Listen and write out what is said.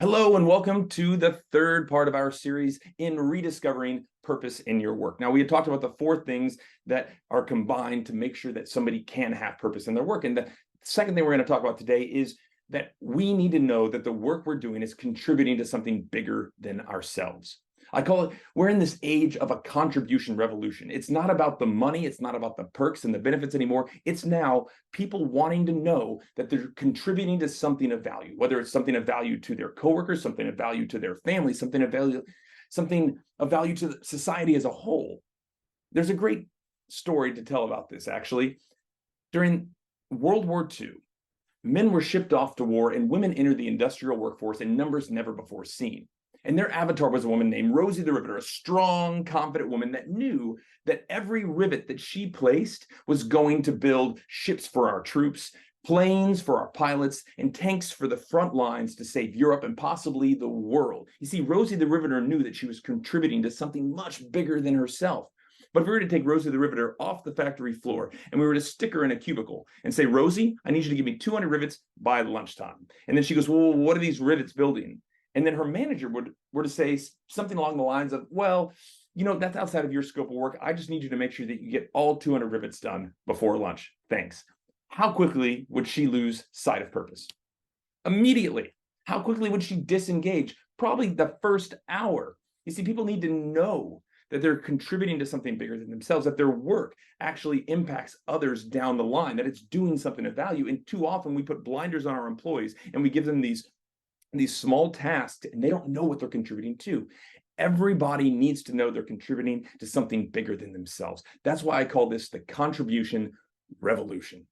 Hello and welcome to the third part of our series in rediscovering purpose in your work. Now, we had talked about the four things that are combined to make sure that somebody can have purpose in their work. And the second thing we're going to talk about today is that we need to know that the work we're doing is contributing to something bigger than ourselves. I call it, we're in this age of a contribution revolution. It's not about the money, it's not about the perks and the benefits anymore. It's now people wanting to know that they're contributing to something of value, whether it's something of value to their coworkers, something of value to their family, something of value to society as a whole. There's a great story to tell about this, actually. During World War II, men were shipped off to war and women entered the industrial workforce in numbers never before seen. And their avatar was a woman named Rosie the Riveter, a strong, confident woman that knew that every rivet that she placed was going to build ships for our troops, planes for our pilots, and tanks for the front lines to save Europe and possibly the world. You see, Rosie the Riveter knew that she was contributing to something much bigger than herself. But if we were to take Rosie the Riveter off the factory floor and we were to stick her in a cubicle and say, Rosie, I need you to give me 200 rivets by lunchtime. And then she goes, well, what are these rivets building? And then her manager were to say something along the lines of, well, that's outside of your scope of work. I just need you to make sure that you get all 200 rivets done before lunch. Thanks. How quickly would she lose sight of purpose? Immediately. How quickly would she disengage? Probably the first hour. You see, people need to know that they're contributing to something bigger than themselves, that their work actually impacts others down the line, that it's doing something of value. And too often we put blinders on our employees and we give them these small tasks and they don't know what they're contributing to. Everybody needs to know they're contributing to something bigger than themselves. That's why I call this the contribution revolution.